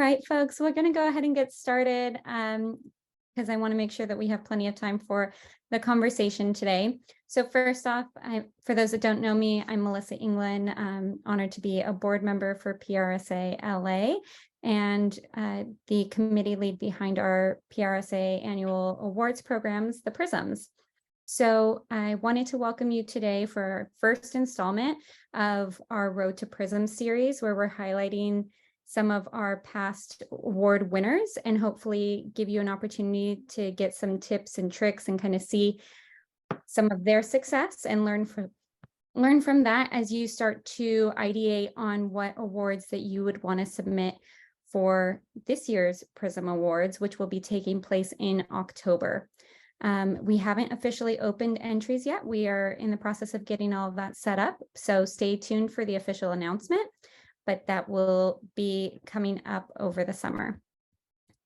right, folks, we're going to go ahead and get started because I want to make sure that we have plenty of time for the conversation today. So first off, for those that don't know me, I'm Melissa England. I'm honored to be a board member for PRSA-LA and the committee lead behind our PRSA annual awards programs, the PRisms. So I wanted to welcome you today for our first installment of our Road to PRism series, where we're highlighting some of our past award winners and hopefully give you an opportunity to get some tips and tricks and kind of see some of their success and learn from that as you start to ideate on what awards that you would want to submit for this year's PRism Awards, which will be taking place in October. We haven't officially opened entries yet. We are in the process of getting all of that set up, so stay tuned for the official announcement, but that will be coming up over the summer.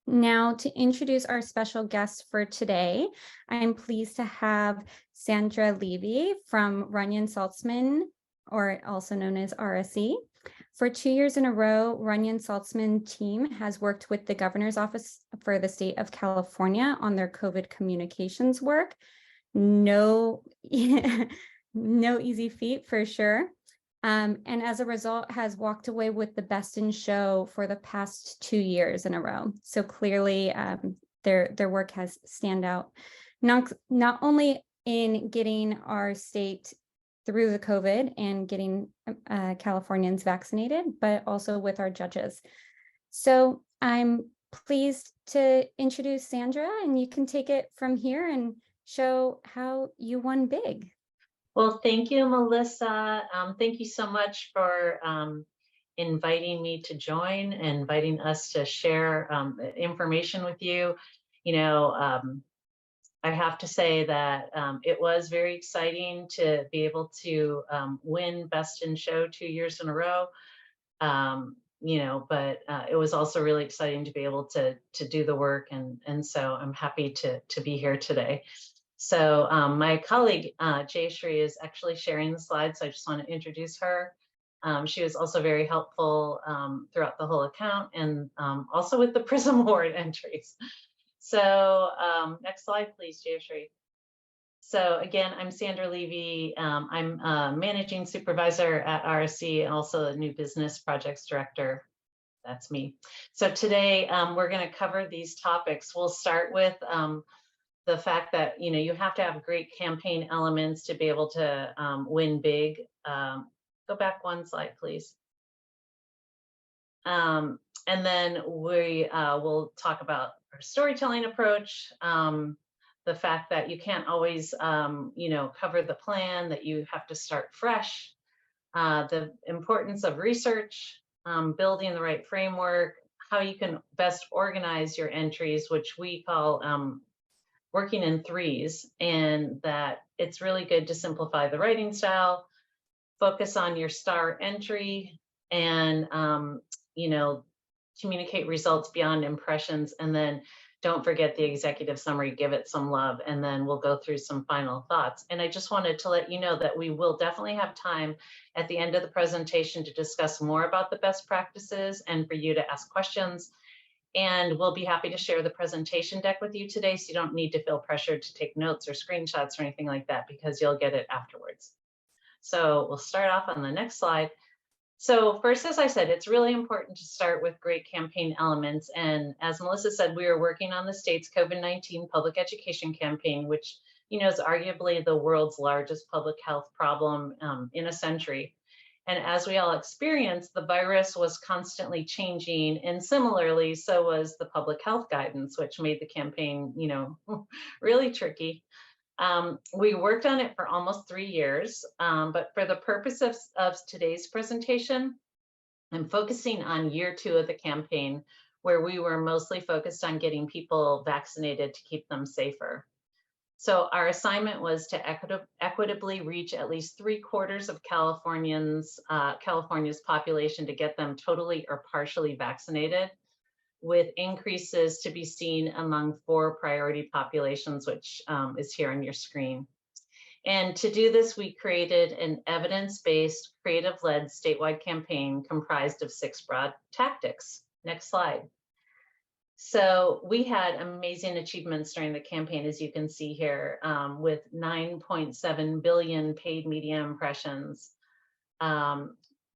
Now, to introduce our special guest for today, I'm pleased to have Sandra Levy from Runyon Saltzman, or also known as RSE. For 2 years in a row, Runyon Saltzman team has worked with the Governor's Office for the state of California on their COVID communications work. No easy feat for sure. And as a result has walked away with the best in show for the past 2 years in a row. So clearly their work has stand out, not only in getting our state through the COVID and getting Californians vaccinated, but also with our judges. So I'm pleased to introduce Sandra, and you can take it from here and show how you won big. Well, thank you, Melissa. Thank you so much for inviting me to join and inviting us to share information with you. You know, I have to say that it was very exciting to be able to win Best in Show 2 years in a row. You know, but it was also really exciting to be able to do the work, and so I'm happy to be here today. So my colleague, Jayashree, is actually sharing the slides, so I just want to introduce her. She was also very helpful throughout the whole account and also with the PRism Award entries. So next slide, please, Jayashree. So again, I'm Sandra Levy. I'm a managing supervisor at RSE and also a new business projects director. That's me. So today we're going to cover these topics. We'll start with the fact that, you know, you have to have great campaign elements to be able to win big. Go back one slide, please. And then we will talk about our storytelling approach, the fact that you can't always, you know, cover the plan, that you have to start fresh, the importance of research, building the right framework, how you can best organize your entries, which we call working in threes, and that it's really good to simplify the writing style, focus on your star entry, and you know, communicate results beyond impressions, and then don't forget the executive summary, give it some love, and then we'll go through some final thoughts. And I just wanted to let you know that we will definitely have time at the end of the presentation to discuss more about the best practices and for you to ask questions. And we'll be happy to share the presentation deck with you today, so you don't need to feel pressured to take notes or screenshots or anything like that, because you'll get it afterwards. So we'll start off on the next slide. So first, as I said, it's really important to start with great campaign elements. And as Melissa said, we are working on the state's COVID-19 public education campaign, which, you know, is arguably the world's largest public health problem in a century. And as we all experienced, the virus was constantly changing, and similarly, so was the public health guidance, which made the campaign, you know, really tricky. We worked on it for almost 3 years, but for the purpose of today's presentation, I'm focusing on year 2 of the campaign, where we were mostly focused on getting people vaccinated to keep them safer. So our assignment was to equitably reach at least 3/4 of Californians, California's population, to get them totally or partially vaccinated, with increases to be seen among 4 priority populations, which is here on your screen. And to do this, we created an evidence-based, creative-led statewide campaign comprised of 6 broad tactics. Next slide. So we had amazing achievements during the campaign, as you can see here, with 9.7 billion paid media impressions,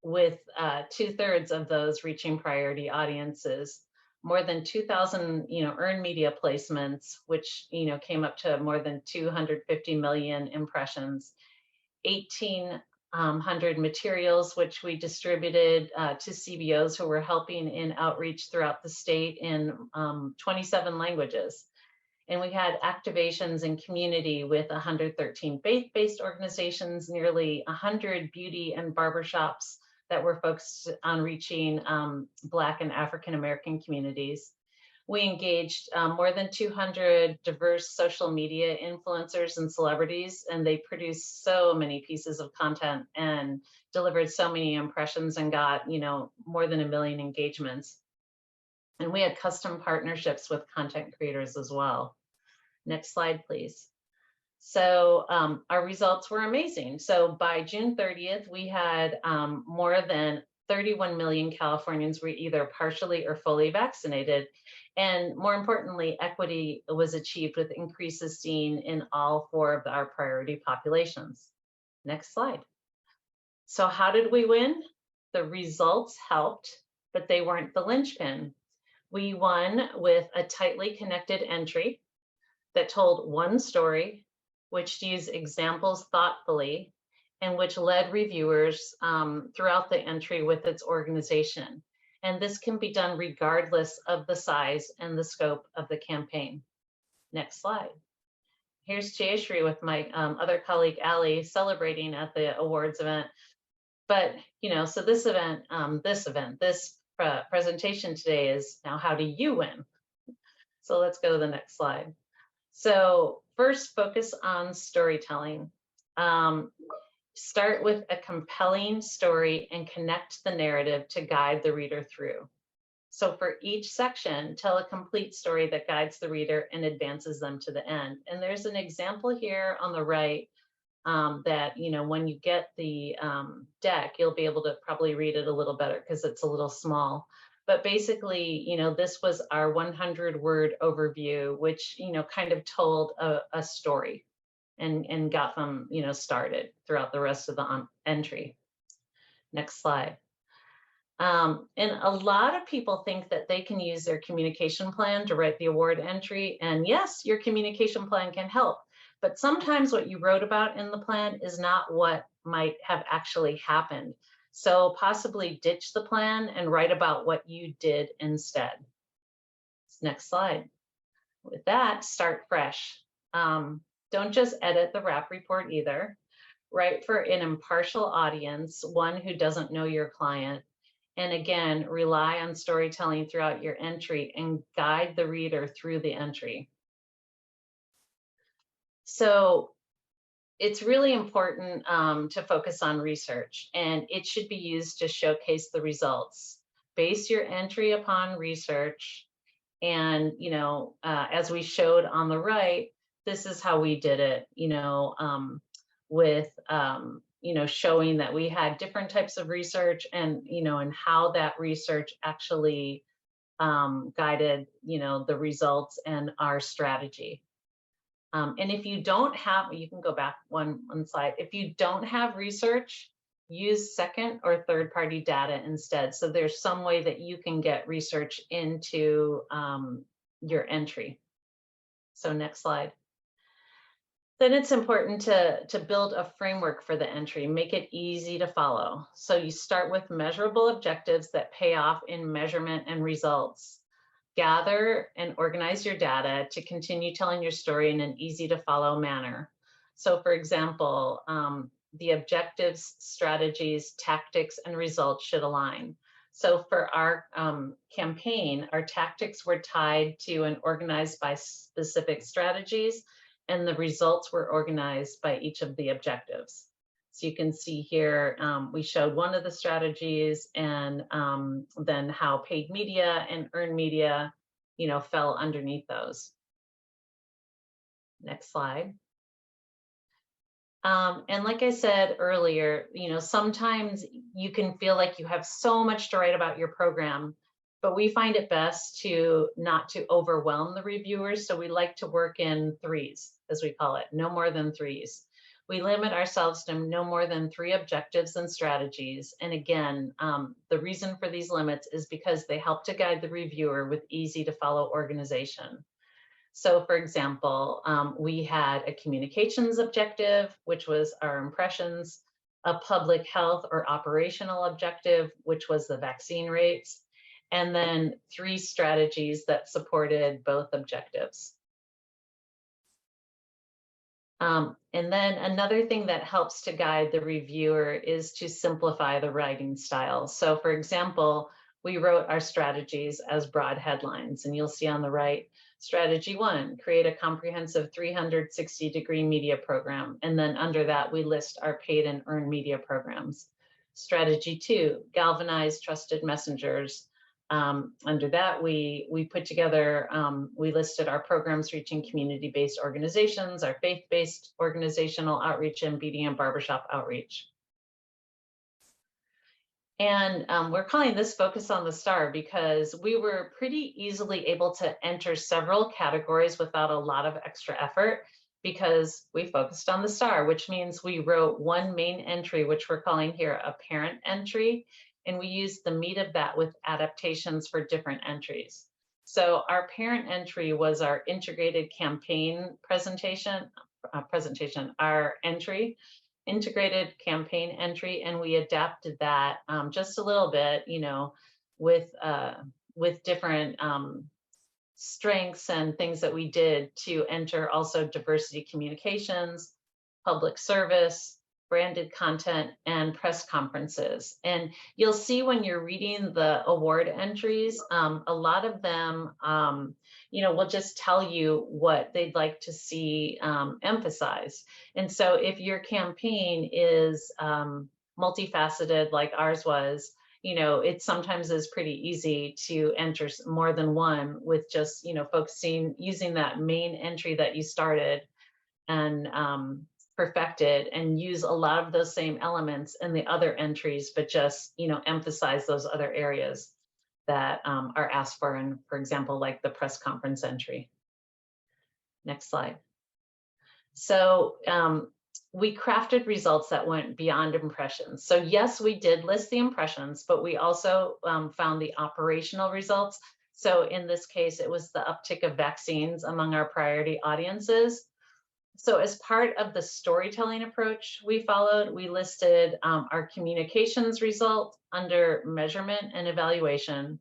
with 2/3 of those reaching priority audiences, more than 2,000, earned media placements, which, came up to more than 250 million impressions, 1,800 materials, which we distributed to CBOs who were helping in outreach throughout the state in 27 languages. And we had activations in community with 113 faith-based organizations, nearly 100 beauty and barbershops that were focused on reaching Black and African American communities. We engaged more than 200 diverse social media influencers and celebrities, and they produced so many pieces of content and delivered so many impressions and got, more than 1 million engagements. And we had custom partnerships with content creators as well. Next slide, please. So our results were amazing. So by June 30th, we had more than 31 million Californians were either partially or fully vaccinated. And more importantly, equity was achieved with increases seen in all 4 of our priority populations. Next slide. So how did we win? The results helped, but they weren't the linchpin. We won with a tightly connected entry that told one story, which used examples thoughtfully, and which led reviewers throughout the entry with its organization. And this can be done regardless of the size and the scope of the campaign. Next slide. Here's Jayashri with my other colleague, Ali, celebrating at the awards event. But, so this presentation today is now, how do you win? So let's go to the next slide. So first, focus on storytelling. Start with a compelling story and connect the narrative to guide the reader through. So for each section, tell a complete story that guides the reader and advances them to the end. And there's an example here on the right that, when you get the deck, you'll be able to probably read it a little better because it's a little small. But basically, this was our 100-word overview, which, kind of told a story and got them, started throughout the rest of the entry. Next slide. And a lot of people think that they can use their communication plan to write the award entry. And yes, your communication plan can help. But sometimes what you wrote about in the plan is not what might have actually happened. So possibly ditch the plan and write about what you did instead. Next slide. With that, start fresh. Don't just edit the RAP report either. Write for an impartial audience, one who doesn't know your client. And again, rely on storytelling throughout your entry and guide the reader through the entry. So it's really important to focus on research, and it should be used to showcase the results. Base your entry upon research. And, as we showed on the right, this is how we did it, with, showing that we had different types of research and, and how that research actually guided, the results and our strategy. And if you don't have, you can go back one slide. If you don't have research, use second or third party data instead. So there's some way that you can get research into your entry. So next slide. Then it's important to build a framework for the entry, make it easy to follow. So you start with measurable objectives that pay off in measurement and results. Gather and organize your data to continue telling your story in an easy to follow manner. So for example, the objectives, strategies, tactics, and results should align. So for our campaign, our tactics were tied to and organized by specific strategies, and the results were organized by each of the objectives. So you can see here, we showed one of the strategies, and then how paid media and earned media, fell underneath those. Next slide. And like I said earlier, sometimes you can feel like you have so much to write about your program, but we find it best to not to overwhelm the reviewers. So we like to work in threes, as we call it, no more than threes. We limit ourselves to no more than 3 objectives and strategies. And again, the reason for these limits is because they help to guide the reviewer with easy to follow organization. So for example, we had a communications objective, which was our impressions, a public health or operational objective, which was the vaccine rates, and then 3 strategies that supported both objectives. And then another thing that helps to guide the reviewer is to simplify the writing style. So for example, we wrote our strategies as broad headlines, and you'll see on the right, strategy 1, create a comprehensive 360-degree media program. And then under that, we list our paid and earned media programs. Strategy 2, galvanize trusted messengers. Under that, we put together, we listed our programs reaching community-based organizations, our faith-based organizational outreach, and beauty and barbershop outreach. And we're calling this Focus on the Star because we were pretty easily able to enter several categories without a lot of extra effort because we focused on the star, which means we wrote one main entry, which we're calling here a parent entry, and we used the meat of that with adaptations for different entries. So our parent entry was our integrated campaign our entry, integrated campaign entry, and we adapted that just a little bit, you know, with different strengths and things that we did to enter also diversity communications, public service, branded content, and press conferences. And you'll see when you're reading the award entries, a lot of them, you know, will just tell you what they'd like to see emphasized. And so if your campaign is multifaceted like ours was, you know, it sometimes is pretty easy to enter more than one with just, you know, focusing, using that main entry that you started and perfected, and use a lot of those same elements in the other entries, but just, you know, emphasize those other areas that are asked for, and for example, like the press conference entry. Next slide. So we crafted results that went beyond impressions. So yes, we did list the impressions, but we also found the operational results. So in this case, it was the uptick of vaccines among our priority audiences. So as part of the storytelling approach we followed, we listed our communications result under measurement and evaluation,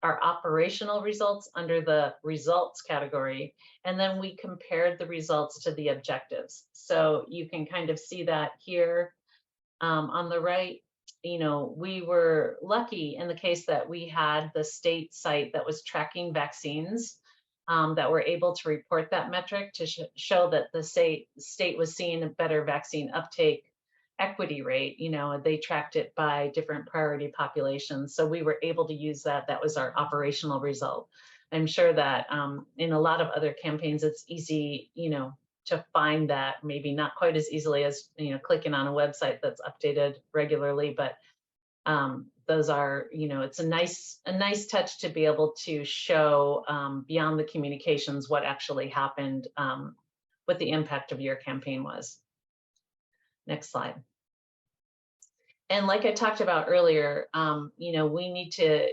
our operational results under the results category, and then we compared the results to the objectives. So you can kind of see that here on the right. You know, we were lucky in the case that we had the state site that was tracking vaccines that were able to report that metric to show that the state was seeing a better vaccine uptake equity rate. You know, they tracked it by different priority populations. So we were able to use that. That was our operational result. I'm sure that in a lot of other campaigns, it's easy, you know, to find that, maybe not quite as easily as, you know, clicking on a website that's updated regularly, but those are, you know, it's a nice touch to be able to show beyond the communications what actually happened, what the impact of your campaign was. Next slide. And like I talked about earlier, you know, we need to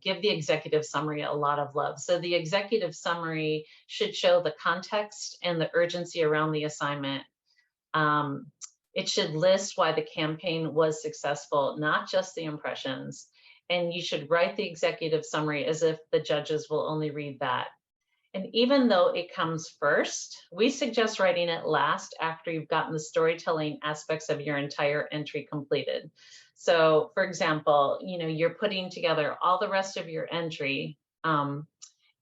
give the executive summary a lot of love. So the executive summary should show the context and the urgency around the assignment. It should list why the campaign was successful, not just the impressions. And you should write the executive summary as if the judges will only read that. And even though it comes first, we suggest writing it last after you've gotten the storytelling aspects of your entire entry completed. So for example, you know, you're putting together all the rest of your entry and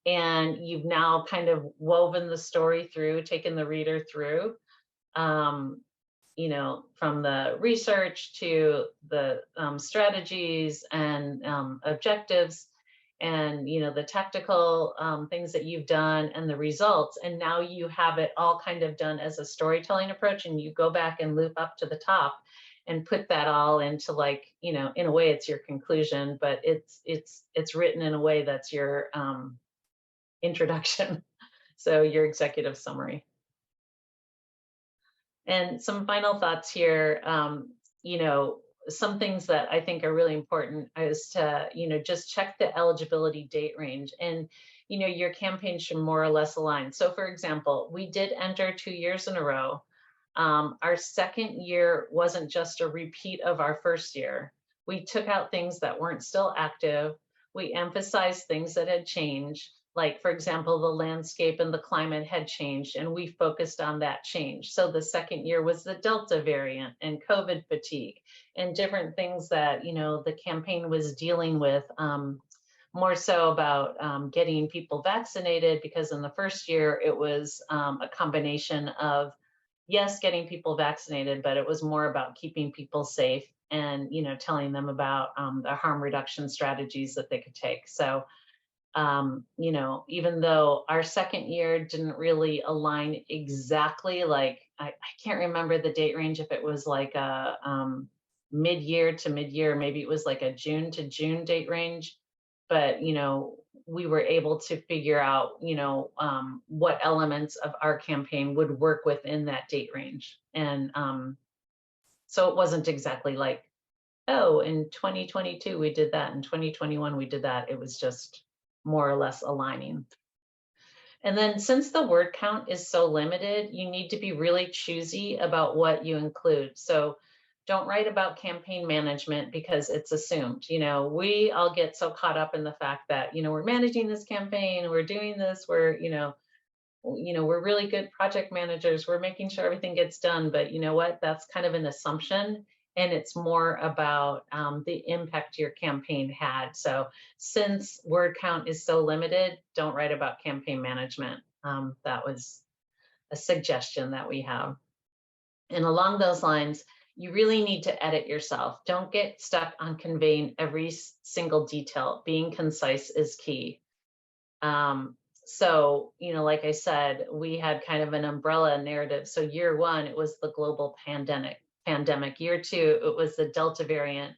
you've now kind of woven the story through, taken the reader through. You know, from the research to the strategies and objectives, and, you know, the tactical things that you've done and the results. And now you have it all kind of done as a storytelling approach, and you go back and loop up to the top and put that all into, like, you know, in a way it's your conclusion, but it's written in a way that's your introduction. So your executive summary. And some final thoughts here. You know, some things that I think are really important is to, you know, just check the eligibility date range, and, you know, your campaign should more or less align. So for example, we did enter 2 years in a row. Our second year wasn't just a repeat of our first year. We took out things that weren't still active. We emphasized things that had changed. Like, for example, the landscape and the climate had changed, and we focused on that change. So the second year was the Delta variant and COVID fatigue and different things that, you know, the campaign was dealing with, more so about getting people vaccinated, because in the first year it was a combination of, yes, getting people vaccinated, but it was more about keeping people safe and, you know, telling them about the harm reduction strategies that they could take. So you know, even though our second year didn't really align exactly, like, I can't remember the date range, if it was like a mid-year to mid-year, maybe it was like a June to June date range, but, you know, we were able to figure out, you know, what elements of our campaign would work within that date range. And so it wasn't exactly like, oh, in 2022 we did that, in 2021 we did that. It was just more or less aligning. And then, since the word count is so limited, you need to be really choosy about what you include. So don't write about campaign management because it's assumed. You know, we all get so caught up in the fact that, you know, we're managing this campaign, we're doing this, we're, you know, we're really good project managers, we're making sure everything gets done. But you know what? That's kind of an assumption. And it's more about the impact your campaign had. So since word count is so limited, don't write about campaign management. That was a suggestion that we have. And along those lines, you really need to edit yourself. Don't get stuck on conveying every single detail. Being concise is key. So, you know, like I said, we had kind of an umbrella narrative. So year one, it was the global pandemic. Year two, it was the Delta variant,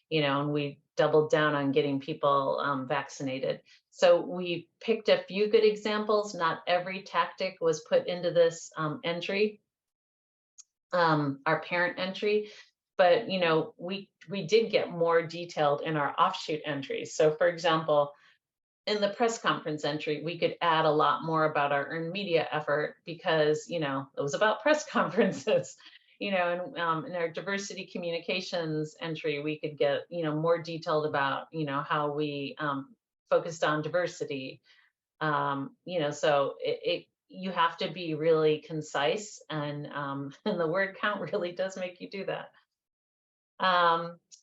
you know, and we doubled down on getting people vaccinated. So we picked a few good examples. Not every tactic was put into this entry, our parent entry, but, you know, we did get more detailed in our offshoot entries. So for example, in the press conference entry, we could add a lot more about our earned media effort because, you know, it was about press conferences, you know, and in our diversity communications entry, we could get, you know, more detailed about, you know, how we focused on diversity, you know, so you have to be really concise, and the word count really does make you do that.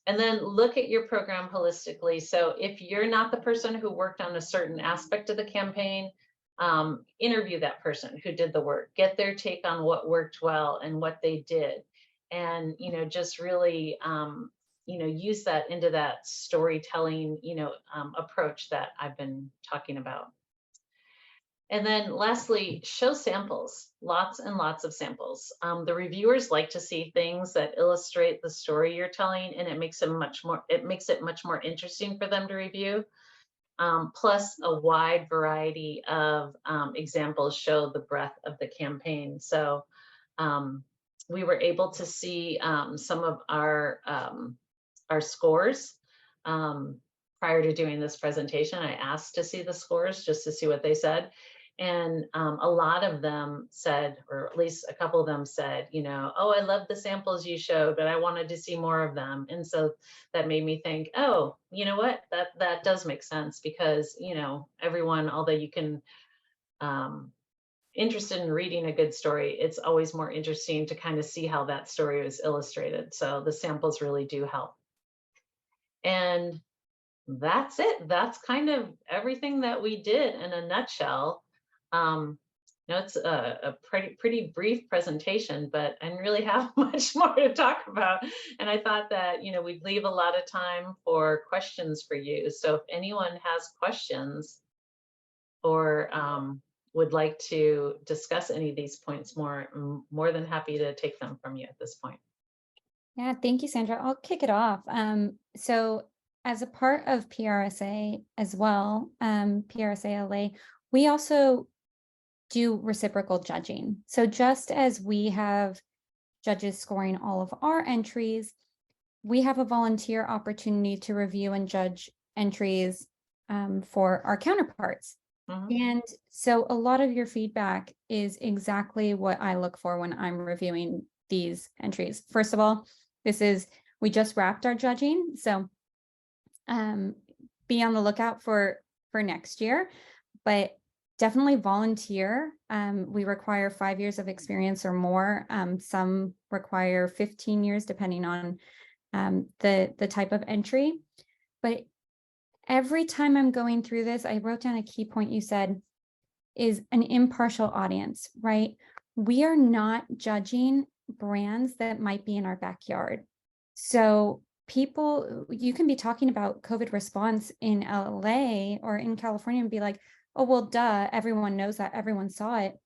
And then look at your program holistically. So if you're not the person who worked on a certain aspect of the campaign, interview that person who did the work, get their take on what worked well and what they did. And, you know, just really, you know, use that into that storytelling, you know, approach that I've been talking about. And then lastly, show samples, lots and lots of samples. The reviewers like to see things that illustrate the story you're telling, and it makes it much more interesting for them to review. Plus a wide variety of examples show the breadth of the campaign. So we were able to see some of our scores. Prior to doing this presentation, I asked to see the scores just to see what they said. And a lot of them said, or at least a couple of them said, you know, oh, I love the samples you showed, but I wanted to see more of them. And so that made me think, oh, you know what, that does make sense, because, you know, everyone, although you can interested in reading a good story, it's always more interesting to kind of see how that story is illustrated. So the samples really do help. And that's it. That's kind of everything that we did in a nutshell. You know, it's a pretty brief presentation, but I didn't really have much more to talk about. And I thought that, you know, we'd leave a lot of time for questions for you. So if anyone has questions or would like to discuss any of these points more, I'm more than happy to take them from you at this point. Yeah, thank you, Sandra. I'll kick it off. So as a part of PRSA as well, PRSA-LA, we also do reciprocal judging. So just as we have judges scoring all of our entries, we have a volunteer opportunity to review and judge entries for our counterparts. Mhm. And so a lot of your feedback is exactly what I look for when I'm reviewing these entries. First of all, we just wrapped our judging. So um, be on the lookout for next year, but definitely volunteer. We require 5 years of experience or more. Some require 15 years, depending on the type of entry. But every time I'm going through this, I wrote down a key point you said is an impartial audience, right? We are not judging brands that might be in our backyard. So people, you can be talking about COVID response in LA or in California and be like, oh, well, duh, everyone knows that, everyone saw it.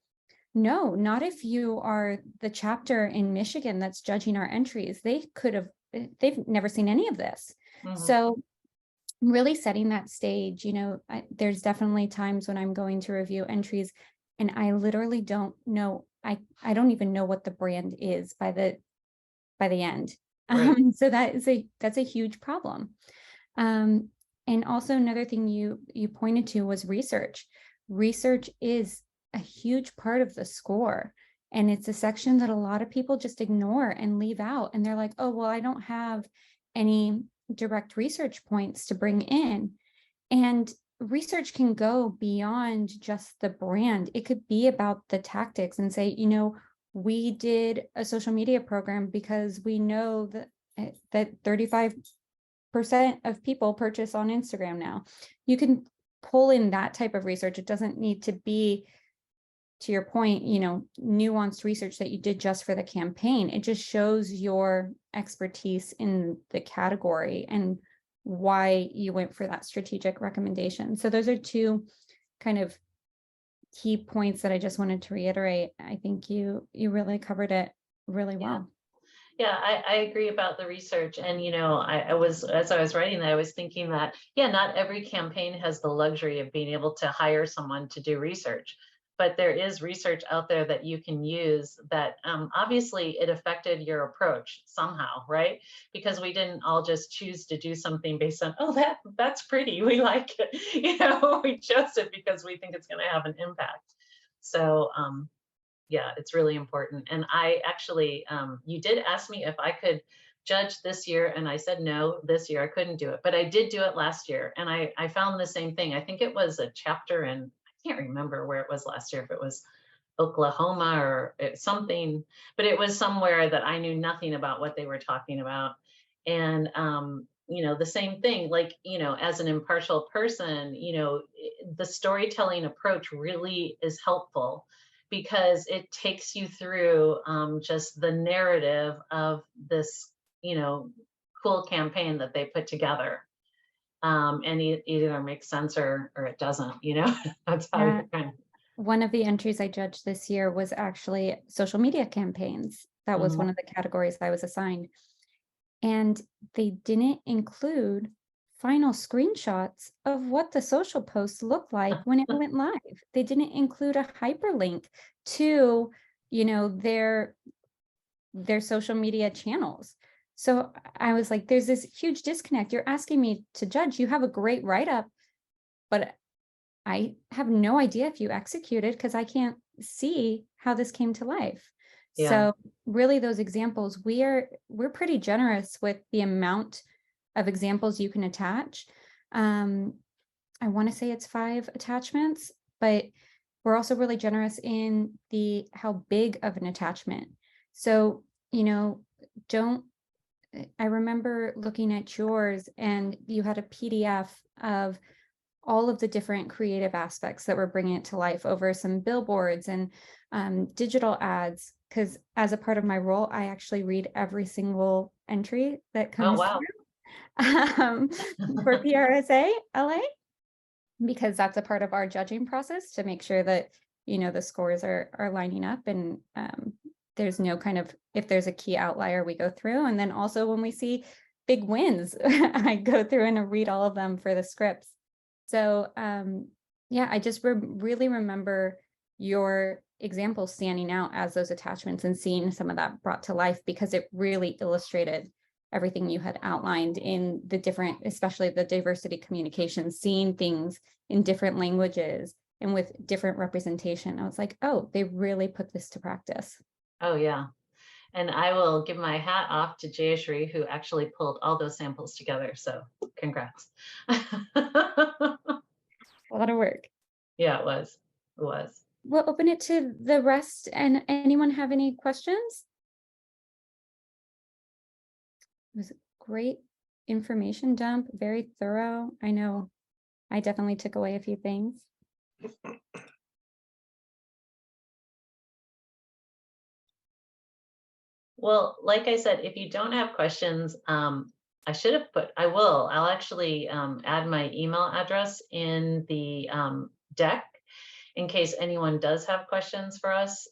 No, not if you are the chapter in Michigan that's judging our entries. They've never seen any of this. Mhm. So really setting that stage, there's definitely times when I'm going to review entries and I literally don't know, I don't even know what the brand is by the end. Right. So that's a huge problem. Um, and also another thing you pointed to was research. Research is a huge part of the score. And it's a section that a lot of people just ignore and leave out. And they're like, oh, well, I don't have any direct research points to bring in. And research can go beyond just the brand. It could be about the tactics and say, we did a social media program because we know that 35% of people purchase on Instagram now. You can pull in that type of research. It doesn't need to be, to your point, nuanced research that you did just for the campaign. It just shows your expertise in the category and why you went for that strategic recommendation. So those are two kind of key points that I just wanted to reiterate. I think you really covered it really Yeah. well. Yeah, I agree about the research. And, I was, as I was writing that, I was thinking that, yeah, not every campaign has the luxury of being able to hire someone to do research. But there is research out there that you can use that obviously it affected your approach somehow, right? Because we didn't all just choose to do something based on, oh, that's pretty, we like it. We chose it because we think it's going to have an impact. So yeah, it's really important. And I actually, you did ask me if I could judge this year, and I said no, this year I couldn't do it, but I did do it last year, and I found the same thing. I think it was a chapter in, I can't remember where it was last year, if it was Oklahoma or something, but it was somewhere that I knew nothing about what they were talking about. And the same thing, like, as an impartial person, the storytelling approach really is helpful because it takes you through just the narrative of this, cool campaign that they put together. And it either makes sense or it doesn't, that's how Yeah. you're kind of. One of the entries I judged this year was actually social media campaigns. That was Mhm. one of the categories I was assigned. And they didn't include final screenshots of what the social post looked like when it went live. They didn't include a hyperlink to, their social media channels. So I was like, there's this huge disconnect. You're asking me to judge. You have a great write-up, but I have no idea if you executed because I can't see how this came to life. Yeah. So really those examples, we're pretty generous with the amount of examples you can attach. I want to say it's 5 attachments, but we're also really generous in the how big of an attachment. So, don't I remember looking at yours and you had a PDF of all of the different creative aspects that were bringing it to life over some billboards and digital ads. Because as a part of my role, I actually read every single entry that Oh, comes wow. through for PRSA-LA, because that's a part of our judging process to make sure that the scores are lining up and there's no kind of, if there's a key outlier, we go through. And then also when we see big wins, I go through and read all of them for the scripts. So yeah, I just really remember your example standing out as those attachments and seeing some of that brought to life, because it really illustrated everything you had outlined in the different, especially the diversity communication, seeing things in different languages and with different representation. I was like, oh, they really put this to practice. Oh, yeah. And I will give my hat off to Jayashri, who actually pulled all those samples together. So congrats. A lot of work. Yeah, it was. It was. We'll open it to the rest. And anyone have any questions? It was a great information dump, very thorough. I know I definitely took away a few things. Well, like I said, if you don't have questions, I should have put, I'll actually add my email address in the deck in case anyone does have questions for us,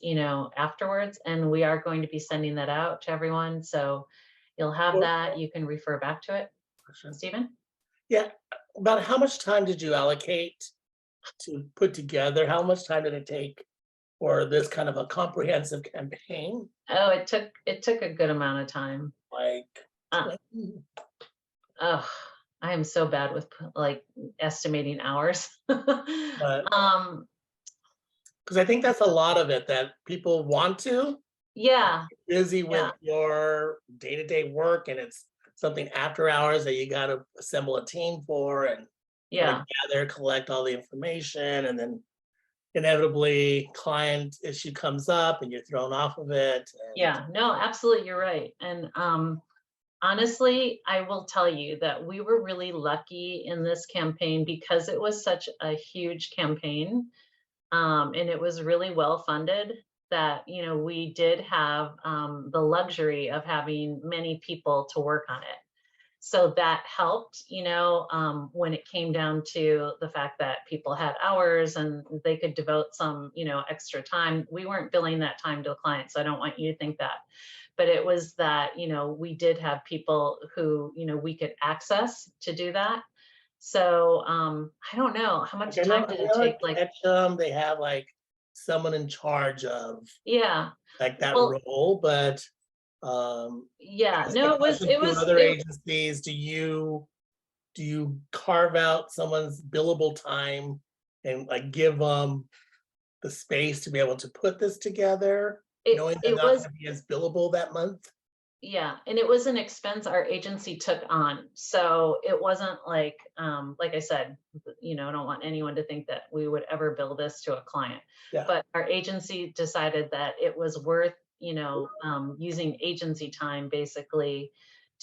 afterwards. And we are going to be sending that out to everyone. So you'll have that. You can refer back to it. Stephen? Yeah, about how much time did you allocate to put together? How much time did it take for this kind of a comprehensive campaign? Oh, it took a good amount of time. Like, Oh, I am so bad with like estimating hours. because I think that's a lot of it, that people want to. Yeah. Busy with your day-to-day work, and it's something after hours that you got to assemble a team for, and gather, collect all the information, and then inevitably client issue comes up and you're thrown off of it. Yeah, no, absolutely, you're right. And honestly, I will tell you that we were really lucky in this campaign because it was such a huge campaign, and it was really well funded, that we did have the luxury of having many people to work on it. So that helped, when it came down to the fact that people had hours and they could devote some, extra time. We weren't billing that time to the client, so I don't want you to think that. But it was that, we did have people who, we could access to do that. So I don't know, how much time did it take? Like, they have like someone in charge of like that well, role, but yeah, no, it was other agencies. Do you carve out someone's billable time and like give them the space to be able to put this together, knowing they're not going to be as billable that month? Yeah, and it was an expense our agency took on. So it wasn't like I said, I don't want anyone to think that we would ever bill this to a client. Yeah. But our agency decided that it was worth, using agency time basically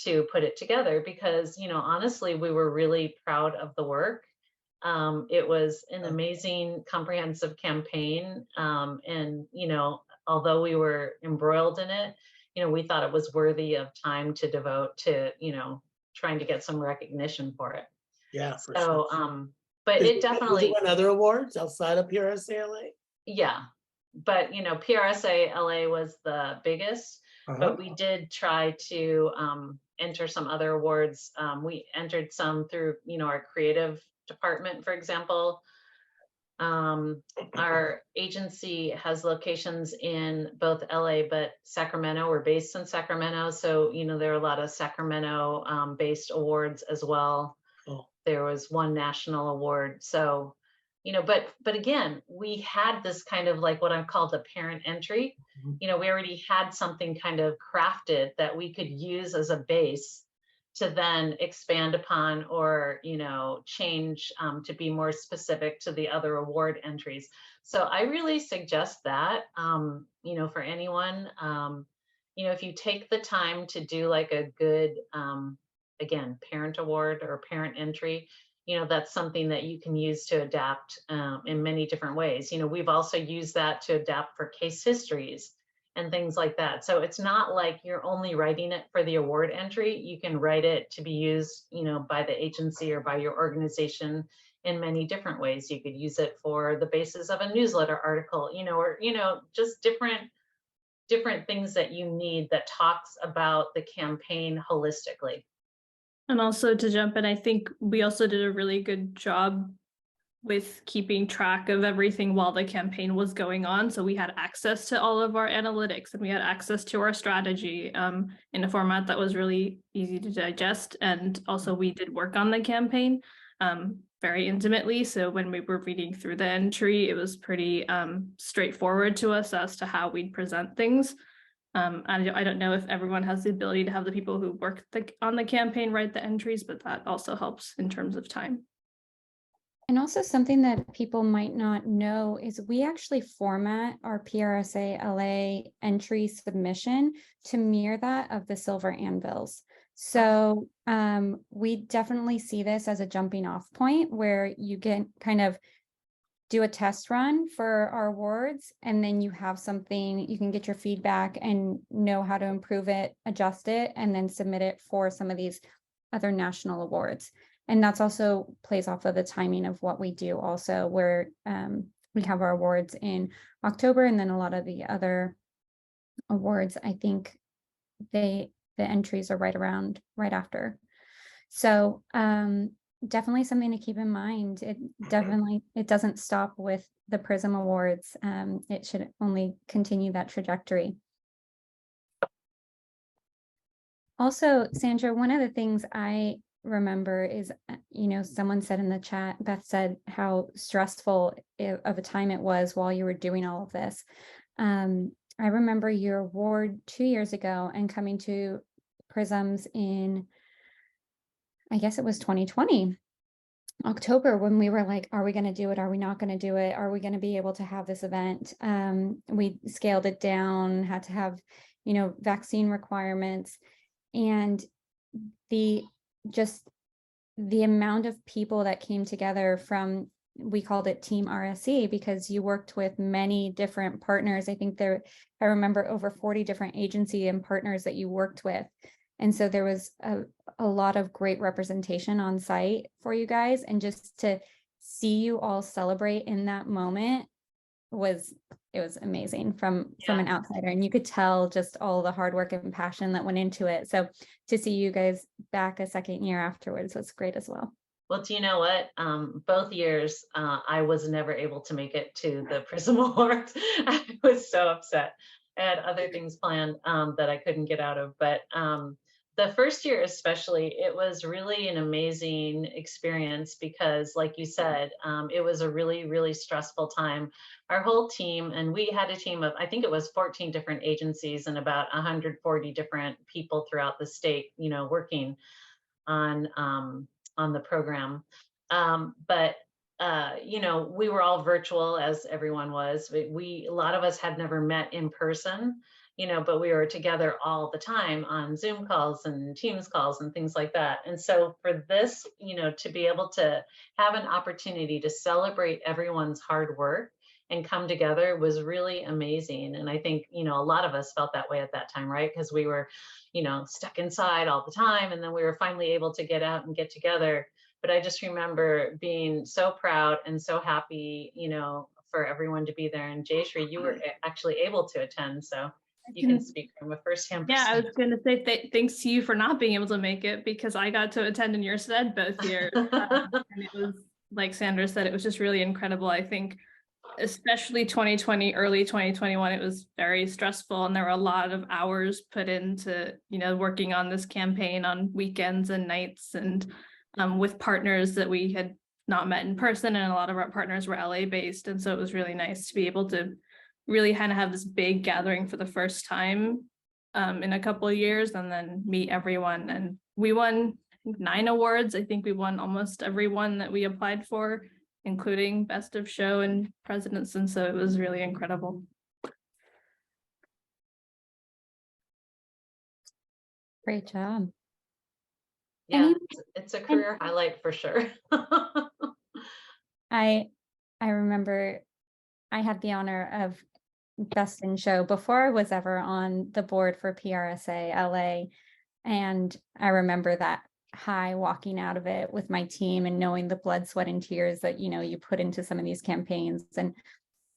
to put it together, because, honestly, we were really proud of the work. It was an amazing comprehensive campaign. And, although we were embroiled in it, we thought it was worthy of time to devote to, trying to get some recognition for it. Yeah, for so, sure. But it definitely won other awards outside of PRSA-LA. Yeah, but PRSA-LA was the biggest, but we did try to enter some other awards. We entered some through, our creative department, for example. Our agency has locations in both LA, but Sacramento. We're based in Sacramento, so there are a lot of Sacramento based awards as well. Oh. There was one national award. So, but again, we had this kind of like what I call the parent entry. We already had something kind of crafted that we could use as a base to then expand upon, or change to be more specific to the other award entries. So I really suggest that for anyone, if you take the time to do like a good again, parent award or parent entry, that's something that you can use to adapt in many different ways. We've also used that to adapt for case histories and things like that. So it's not like you're only writing it for the award entry. You can write it to be used, by the agency or by your organization in many different ways. You could use it for the basis of a newsletter article, or, just different different things that you need that talks about the campaign holistically. And also to jump in, I think we also did a really good job with keeping track of everything while the campaign was going on. So we had access to all of our analytics and we had access to our strategy in a format that was really easy to digest. And also we did work on the campaign very intimately. So when we were reading through the entry, it was pretty straightforward to us as to how we'd present things. I don't know if everyone has the ability to have the people who work on the campaign write the entries, but that also helps in terms of time. And also something that people might not know is we actually format our PRSA-LA entry submission to mirror that of the silver anvils. So we definitely see this as a jumping off point where you get kind of do a test run for our awards, and then you have something, you can get your feedback and know how to improve it, adjust it, and then submit it for some of these other national awards. And that's also plays off of the timing of what we do also, where we have our awards in October, and then a lot of the other awards, I think the entries are right after. So definitely something to keep in mind. It doesn't stop with the PRism Awards. It should only continue that trajectory. Also, Sandra, one of the things I remember is, someone said in the chat, Beth said how stressful of a time it was while you were doing all of this. I remember your award 2 years ago and coming to PRism's in, I guess it was 2020, October, when we were like, are we going to do it? Are we not going to do it? Are we going to be able to have this event? We scaled it down, had to have, vaccine requirements, and the amount of people that came together from, we called it Team RSE because you worked with many different partners. I think I remember over 40 different agency and partners that you worked with. And so there was a lot of great representation on site for you guys. And just to see you all celebrate in that moment was amazing from an outsider. And you could tell just all the hard work and passion that went into it. So to see you guys back a second year afterwards was great as well. Well, do you know what? Both years, I was never able to make it to the PRism Award. I was so upset. I had other things planned that I couldn't get out of. But the first year especially, it was really an amazing experience because, like you said, it was a really, really stressful time. Our whole team, and we had a team of, I think it was 14 different agencies and about 140 different people throughout the state, working on the program. We were all virtual, as everyone was. A lot of us had never met in person, but we were together all the time on Zoom calls and Teams calls and things like that. And so for this, to be able to have an opportunity to celebrate everyone's hard work and come together was really amazing. And I think, a lot of us felt that way at that time, right? Because we were, stuck inside all the time. And then we were finally able to get out and get together. But I just remember being so proud and so happy, for everyone to be there. And Jayshree, you were actually able to attend. So you can speak from a firsthand perspective. Yeah, I was going to say thanks to you for not being able to make it, because I got to attend in your stead both years. And it was, like Sandra said, it was just really incredible. I think especially 2020, early 2021, it was very stressful, and there were a lot of hours put into, working on this campaign on weekends and nights, and with partners that we had not met in person, and a lot of our partners were LA based. And so it was really nice to be able to really kind of have this big gathering for the first time in a couple of years, and then meet everyone. And we won, I think, 9 awards. I think we won almost every one that we applied for, including Best of Show and Presidents. And so it was really incredible. Great job. Yeah, it's a career highlight for sure. I remember I had the honor of Best in Show before I was ever on the board for PRSA-LA. And I remember that high walking out of it with my team and knowing the blood, sweat, and tears that, you put into some of these campaigns, and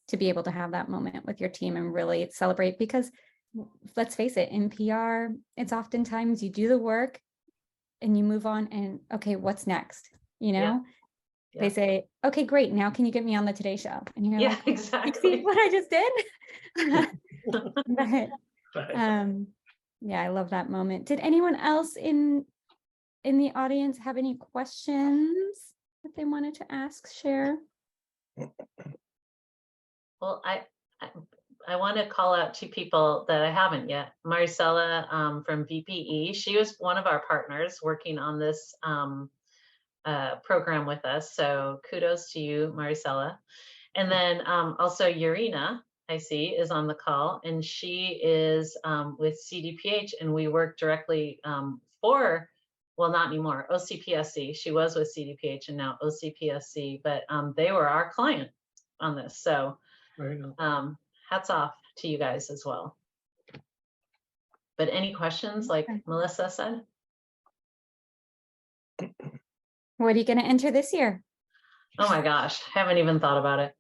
to be able to have that moment with your team and really celebrate, because let's face it, in PR, it's oftentimes you do the work and you move on and okay, what's next? You know, Yeah. they say, okay, great. Now can you get me on the Today Show? And you're Yeah, like, you exactly. see what I just did? But, Right. yeah, I love that moment. Did anyone else in the audience have any questions that they wanted to ask, share? Well, I want to call out two people that I haven't yet. Maricela from VPE. She was one of our partners working on this program with us. So kudos to you, Maricela. And then also Urina, I see, is on the call, and she is with CDPH, and we work directly for, well, not anymore, OCPSC. She was with CDPH and now OCPSC, but they were our client on this. So Very good. hats off to you guys as well. But any questions, like Melissa said? What are you going to enter this year? Oh my gosh, haven't even thought about it.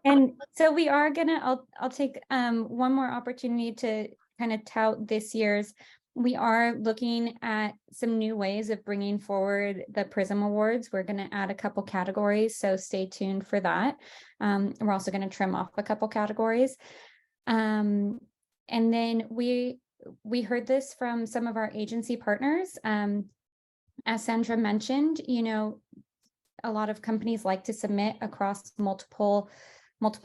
And so we are gonna, I'll take one more opportunity to kind of tout this year's. We are looking at some new ways of bringing forward the PRism Awards. We're going to add a couple categories, so stay tuned for that. We're also going to trim off a couple categories. And then we heard this from some of our agency partners. As Sandra mentioned, you know, a lot of companies like to submit across multiple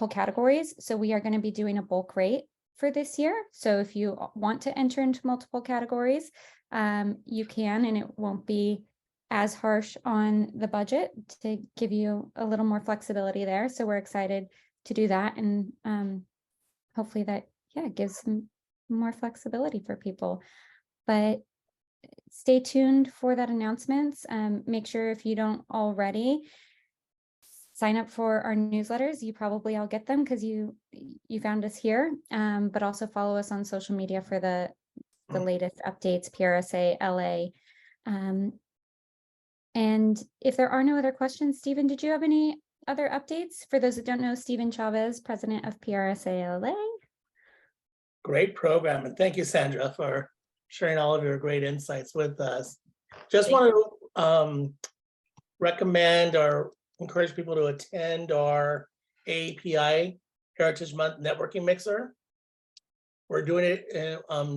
categories. So we are going to be doing a bulk rate for this year. So if you want to enter into multiple categories, you can, and it won't be as harsh on the budget to give you a little more flexibility there. So we're excited to do that. And hopefully that, yeah, gives some more flexibility for people. But stay tuned for that announcements. Make sure if you don't already sign up for our newsletters. You probably all get them because you found us here, but also follow us on social media for the latest updates, PRSA-LA. And if there are no other questions, Stephen, did you have any other updates? For those that don't know, Stephen Chavez, president of PRSA-LA. Great program. And thank you, Sandra, for sharing all of your great insights with us. Just want to recommend or encourage people to attend our API Heritage Month Networking Mixer. We're doing it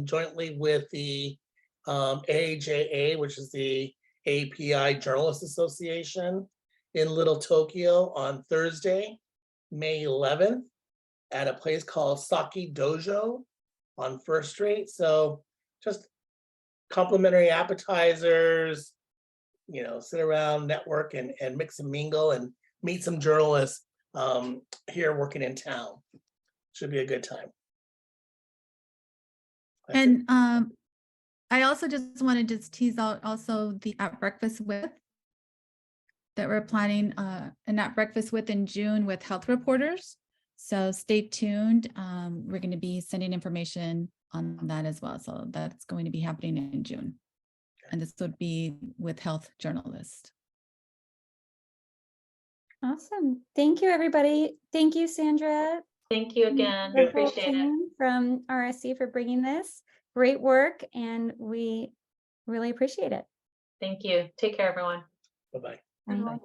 jointly with the AJA, which is the API Journalists Association in Little Tokyo on Thursday, May 11th at a place called Saki Dojo on First Street. So just complimentary appetizers, you know, sit around, network, and mix and mingle and meet some journalists here working in town. Should be a good time. That's and I also just want to just tease out also the At Breakfast With that we're planning an At Breakfast With in June with health reporters. So stay tuned. We're going to be sending information on that as well. So that's going to be happening in June. And this would be with health journalists. Awesome. Thank you, everybody. Thank you, Sandra. Thank you again. The whole Appreciate it. team from RSE for bringing this. Great work, and we really appreciate it. Thank you. Take care, everyone. Bye-bye. Bye.